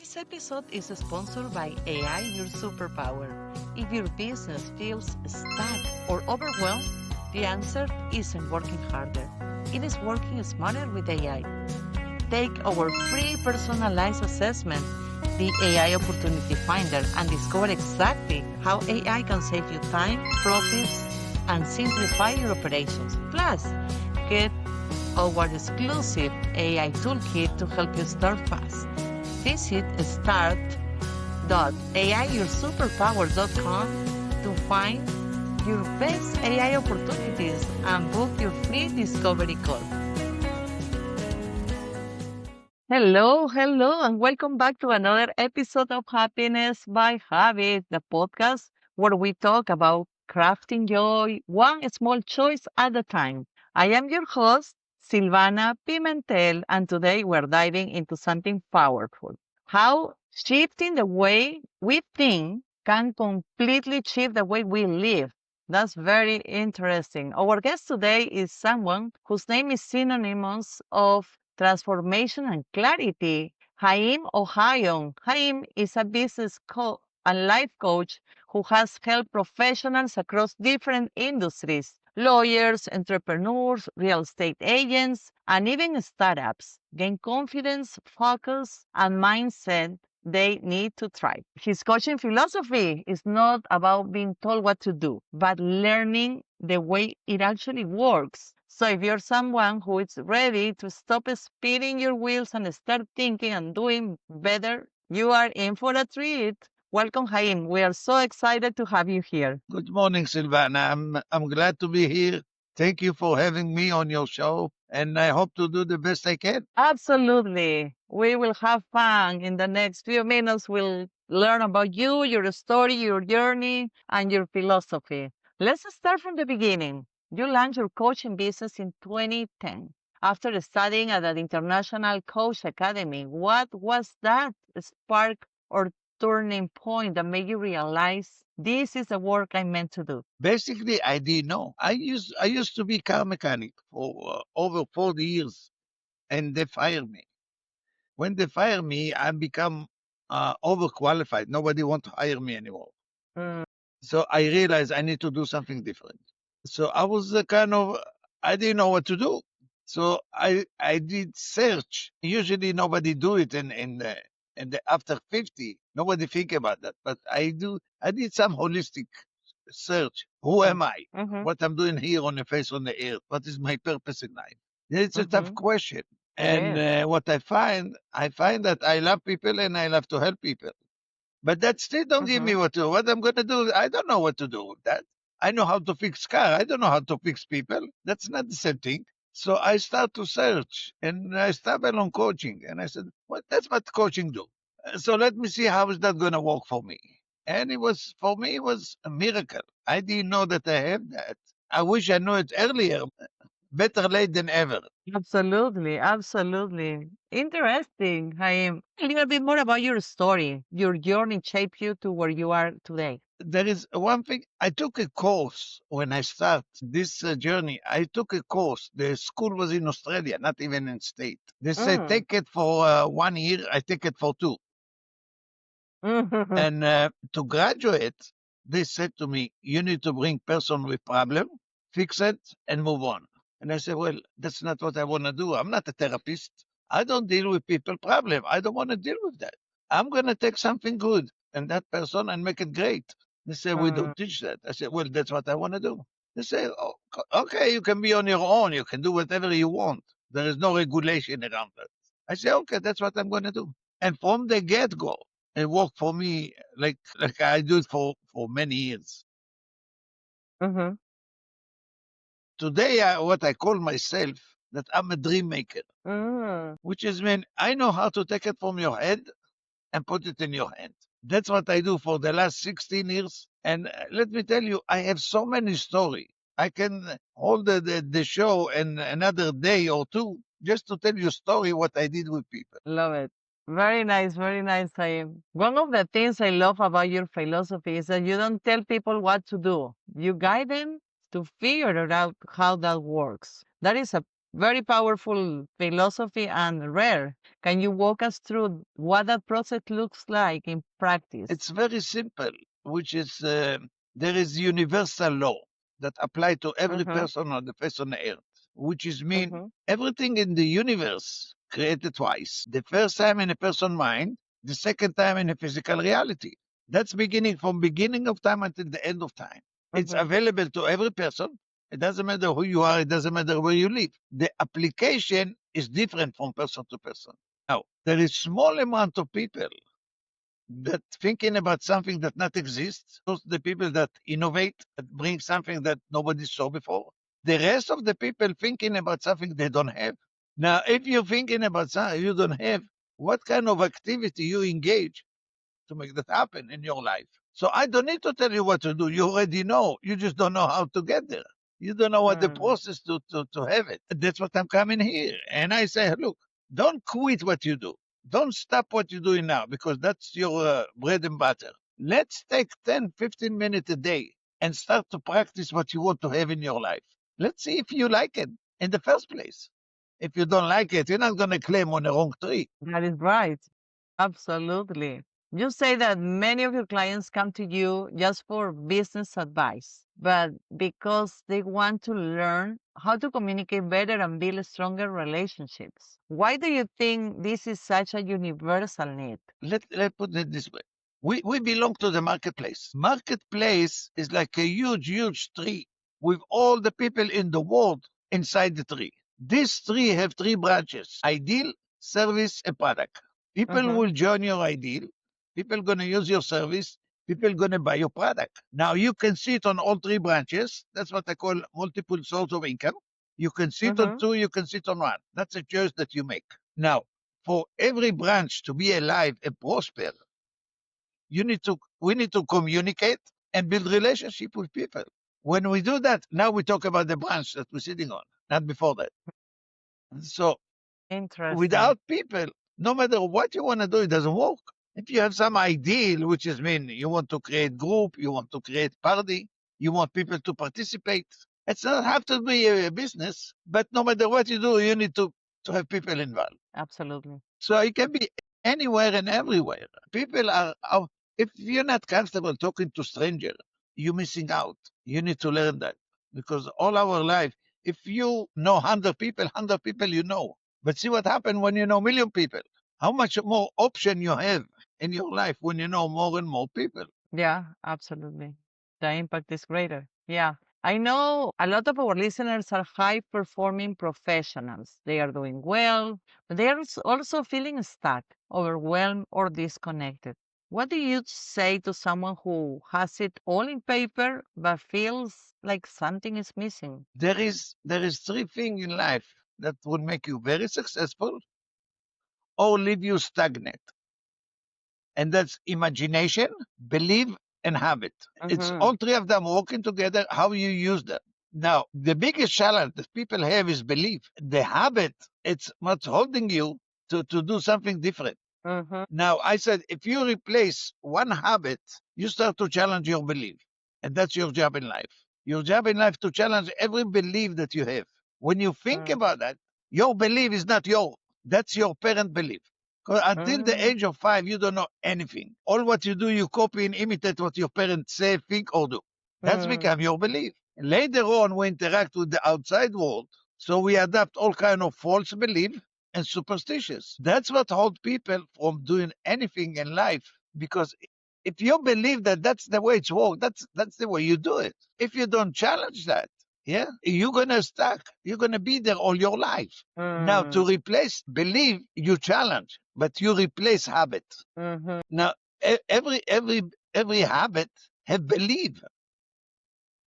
This episode is sponsored by AI Your Superpower. If your business feels stuck or overwhelmed, the answer isn't working harder. It is working smarter with AI. Take our free personalized assessment, the AI Opportunity Finder, and discover exactly how AI can save you time, profits, and simplify your operations. Plus, get our exclusive AI toolkit to help you start fast. Visit start.aiyoursuperpower.com to find your best AI opportunities and book your free discovery call. Hello, and welcome back to another episode of Happiness by Habit, the podcast where we talk about crafting joy one small choice at a time. I am your host, Silvana Pimentel, and today we're diving into something powerful. How shifting the way we think can completely shift the way we live. That's very interesting. Our guest today is someone whose name is synonymous of transformation and clarity. Haim Ohayon. Haim is a business and life coach who has helped professionals across different industries, lawyers, entrepreneurs, real estate agents, and even startups gain confidence, focus, and mindset they need to thrive. His coaching philosophy is not about being told what to do, but learning the way it actually works. So if you're someone who is ready to stop spinning your wheels and start thinking and doing better, you are in for a treat. Welcome, Haim. We are so excited to have you here. Good morning, Silvana. I'm glad to be here. Thank you for having me on your show, and I hope to do the best I can. Absolutely. We will have fun in the next few minutes. We'll learn about you, your story, your journey, and your philosophy. Let's start from the beginning. You launched your coaching business in 2010 after studying at an international coach academy. What was that spark or turning point that made you realize this is the work I meant to do? Basically, I didn't know. I used to be car mechanic for over 40 years, and they fired me. When they fired me, I become overqualified. Nobody want to hire me anymore. Mm, So I realized I need to do something different. So I was kind of I didn't know what to do. So I did search. Usually nobody do it in the after 50. Nobody think about that. But I do. I did some holistic search. Who mm, am I? mhm, What I'm doing here on the face on the earth? What is my purpose in life? It's a tough mhm. question. It And is. what I find that I love people and I love to help people. But that still don't give me Mhm, what to. What I'm gonna do? I don't know what to do with that. I know how to fix car. I don't know how to fix people. That's not the same thing. So I start to search and I stumble on coaching. And I said, well, that's what coaching do. So let me see how is that going to work for me. And for me, it was a miracle. I didn't know that I have that. I wish I knew it earlier. Better late than ever. absolutely, absolutely. Interesting, Haim. A little bit more about your story. Your journey shaped you to where you are today. There is one thing. I took a course when I start this journey. I took a course. The school was in Australia, not even in state. They said Mm. take it for 1 year. I take it for two. Mhm, And to graduate, they said to me, "You need to bring person with problem, fix it, and move on." And I said, "Well, that's not what I want to do. I'm not a therapist. I don't deal with people problem. I don't want to deal with that. I'm going to take something good and that person and make it great." They said, "We mm, don't teach that." I said, "Well, that's what I want to do." They say, "Oh, okay, you can be on your own. You can do whatever you want. There is no regulation around that." I say, "Okay, that's what I'm going to do." And from the get go, it worked for me like I do it for many years. mhm. Today, what I call myself that I'm a dream maker, Mm. which is mean I know how to take it from your head and put it in your hand. That's what I do for the last 16 years. And let me tell you, I have so many stories. I can hold the show in another day or two just to tell you story what I did with people. Love it. Very nice, Haim. One of the things I love about your philosophy is that you don't tell people what to do. You guide them to figure it out how that works. That is a Very powerful philosophy and rare. Can you walk us through what that process looks like in practice? It's very simple, which is there is universal law that apply to every Mm-hmm, person on the face on the earth, which is mean mm-hmm, everything in the universe created twice. The first time in a person mind, the second time in a physical reality. That's beginning from beginning of time until the end of time. It's mm-hmm. available to every person. It doesn't matter who you are. It doesn't matter where you live. The application is different from person to person. Now, there is small amount of people that thinking about something that not exists, those the people that innovate, that bring something that nobody saw before. The rest of the people thinking about something they don't have. Now, if you're thinking about something you don't have, what kind of activity you engage to make that happen in your life? So I don't need to tell you what to do. You already know. You just don't know how to get there. You don't know what the Mm. process to have it. That's what I'm coming here. And I say, look, don't quit what you do. Don't stop what you're doing now because that's your bread and butter. Let's take 10, 15 minutes a day and start to practice what you want to have in your life. Let's see if you like it in the first place. If you don't like it, you're not going to claim on the wrong tree. That is right. Absolutely. You say that many of your clients come to you just for business advice, but because they want to learn how to communicate better and build stronger relationships. Why do you think this is such a universal need? Let put it this way. We belong to the marketplace. Marketplace is like a huge tree with all the people in the world inside the tree. This tree have three branches: ideal, service, and product. People Mm-hmm, will join your ideal, people gonna use your service, people gonna buy your product. Now you can sit on all three branches. That's what I call multiple source of income. You can sit on mm-hmm. two, you can sit on one. That's a choice that you make. Now, for every branch to be alive and prosper, we need to communicate and build relationship with people. When we do that, now we talk about the branch that we're sitting on, not before that. So Interesting. without people, no matter what you want to do, it doesn't work. If you have some ideal, which is mean you want to create group, you want to create party, you want people to participate. It's not have to be a business, but no matter what you do, you need to have people involved. Absolutely. So it can be anywhere and everywhere. People are if you're not comfortable talking to stranger, you're missing out. You need to learn that because all our life, if you know 100 people you know. But see what happened when you know million people. How much more option you have in your life when you know more and more people. Yeah, absolutely. The impact is greater. Yeah. I know a lot of our listeners are high performing professionals. They are doing well, but they are also feeling stuck, overwhelmed, or disconnected. What do you say to someone who has it all in paper but feels like something is missing? There is three things in life that will make you very successful or leave you stagnant. And that's imagination, belief, and habit. It's Mm-hmm. all three of them working together, how you use them. Now, the biggest challenge that people have is belief. The habit, it's what's holding you to do something different. Mm-hmm. Now, I said, if you replace one habit, you start to challenge your belief. And that's your job in life. Your job in life to challenge every belief that you have. When you think about that, your belief is not yours. That's your parent belief. Because until the Mm-hmm. age of 5, you don't know anything. All what you do, you copy and imitate what your parents say, think, or do. That's become your belief. Later on, we interact with the outside world, so we adapt all kind of false belief and superstitious. That's what hold people from doing anything in life. Because if you believe that that's the way it's worked, that's the way you do it. If you don't challenge that, yeah, you're gonna stuck. You're gonna be there all your life. Now Mm-hmm. to replace belief, you challenge, but you replace habit. Mm-hmm. Now every habit have belief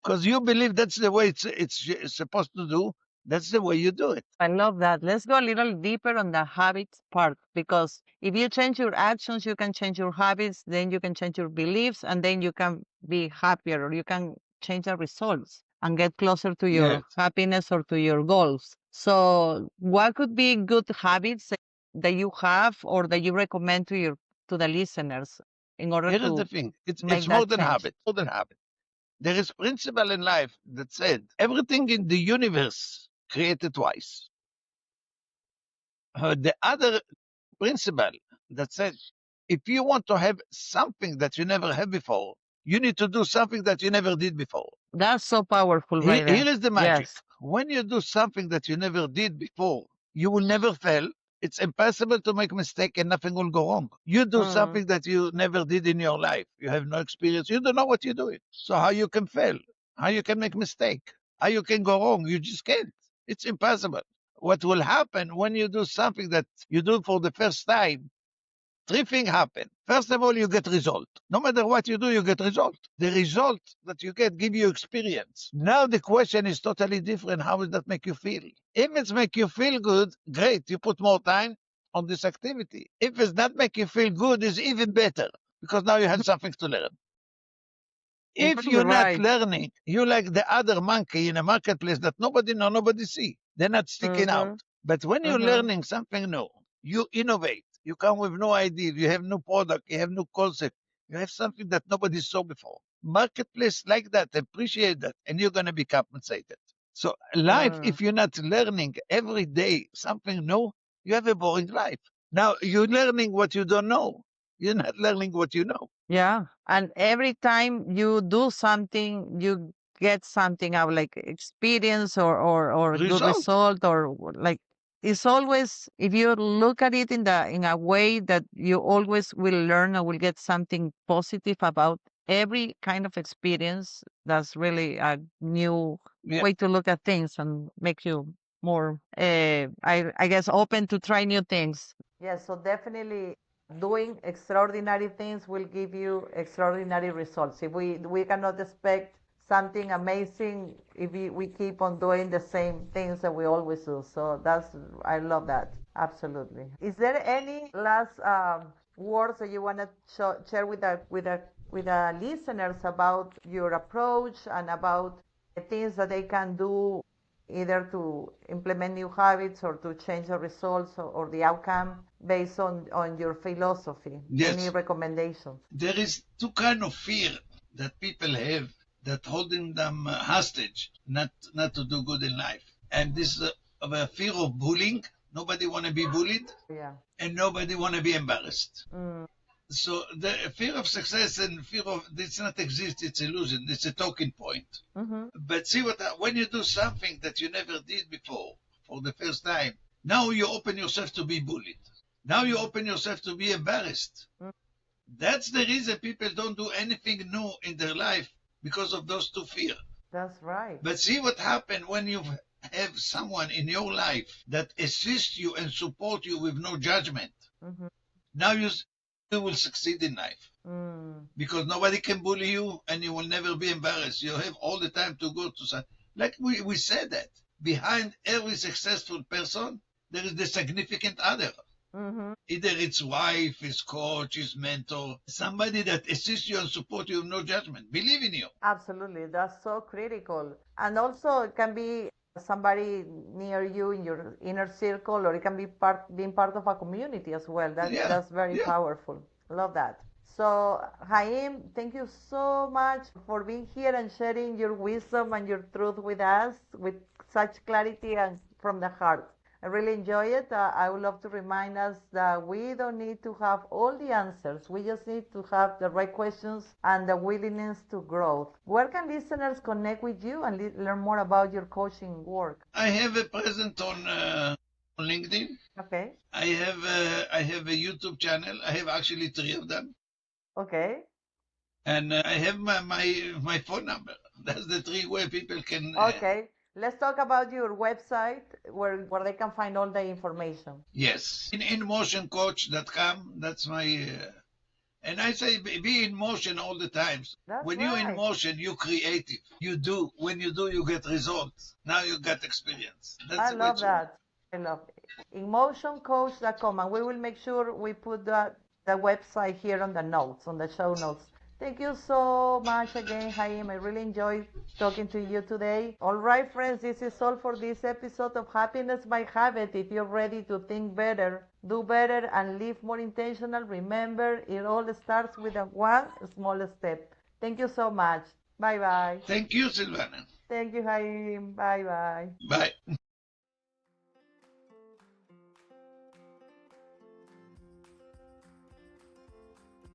because you believe that's the way it's supposed to do. That's the way you do it. I love that. Let's go a little deeper on the habits part because if you change your actions, you can change your habits, then you can change your beliefs, and then you can be happier or you can change the results and get closer to your Yes. happiness or to your goals. So, what could be good habits that you have or that you recommend to the listeners in order Here is the to thing. It's make more that than change? habit. More than habit. There is principle in life that said everything in the universe created twice. The other principle that said, if you want to have something that you never had before, you need to do something that you never did before. That's so powerful Here, right there. here is the magic. Yes. When you do something that you never did before, you will never fail. It's impossible to make mistake and nothing will go wrong. You do Mm. something that you never did in your life. You have no experience. You don't know what you're doing. So how you can fail? How you can make mistake? How you can go wrong? You just can't. It's impossible. What will happen when you do something that you do for the first time? Three things happen. First of all, you get result. No matter what you do, you get result. The result that you get give you experience. Now the question is totally different. How does that make you feel? If it's make you feel good, great. You put more time on this activity. If it's not make you feel good, it's even better because now you have something to learn. If you're not Right. learning, you like the other monkey in a marketplace that nobody see. They're not sticking out. Mm-hmm. But when you're Mm-hmm. learning something new, you innovate. You come with new ideas. You have new product. You have new concept. You have something that nobody saw before. Marketplace like that appreciate that, and you're gonna be compensated. So life, Mm. if you're not learning every day something new, you have a boring life. Now you're learning what you don't know. You're not learning what you know. Yeah. And every time you do something, you get something out like experience or good Result. result or like it's always if you look at it in a way that you always will learn or will get something positive about every kind of experience, that's really a new Yeah. way to look at things and make you more I guess open to try new things. Yes, so definitely doing extraordinary things will give you extraordinary results. If we cannot expect something amazing if we keep on doing the same things that we always do. So that's I love that. Absolutely. Is there any last words that you want to share with the listeners about your approach and about the things that they can do either to implement new habits or to change the results or the outcome based on your philosophy? Any Yes. recommendations? There is two kind of fear that people have that holding them hostage, not to do good in life. And this of a fear of bullying. Nobody want to be bullied, Yeah. and nobody want to be embarrassed. Mm. So the fear of success and fear of this not exist. It's illusion. It's a talking point. Mm-hmm. But see what when you do something that you never did before for the first time, now you open yourself to be bullied. Now you open yourself to be embarrassed. Mm. That's the reason people don't do anything new in their life because of those two fears. That's right. But see what happens when you have someone in your life that assists you and support you with no judgment. Mm-hmm. Now you will succeed in life Mm. because nobody can bully you and you will never be embarrassed. You have all the time to go to some, like we said that behind every successful person there is the significant other. Mm-hmm. Either it's wife, his coach, his mentor, somebody that assists you and support you with no judgment. Believe in you. Absolutely, that's so critical. And also, it can be somebody near you in your inner circle, or it can be being part of a community as well. Yeah, That's very yeah. powerful. Love that. So, Haim, thank you so much for being here and sharing your wisdom and your truth with us with such clarity and from the heart. I really enjoy it. I would love to remind us that we don't need to have all the answers. We just need to have the right questions and the willingness to grow. Where can listeners connect with you and learn more about your coaching work? I have a present on LinkedIn. Okay. I have a YouTube channel. I have actually three of them, Okay. and I have my phone number. That's the three way people can. Okay. Let's talk about your website where they can find all the information. Yes, in inmotioncoach.com. That's my. And I say be in motion all the time. That's When you're in right. motion, you're creative. You do. When you do, you get results. Now you got experience. That's I the way love it's work. that. I love it. Emotioncoach.com, and we will make sure we put the website here on the notes, on the show notes. Thank you so much again, Haim. I really enjoyed talking to you today. All right, friends, this is all for this episode of Happiness by Habit. If you're ready to think better, do better, and live more intentional, remember it all starts with a one small step. Thank you so much. Bye bye. Thank you, Silvana. Thank you, Haim. Bye bye. Bye.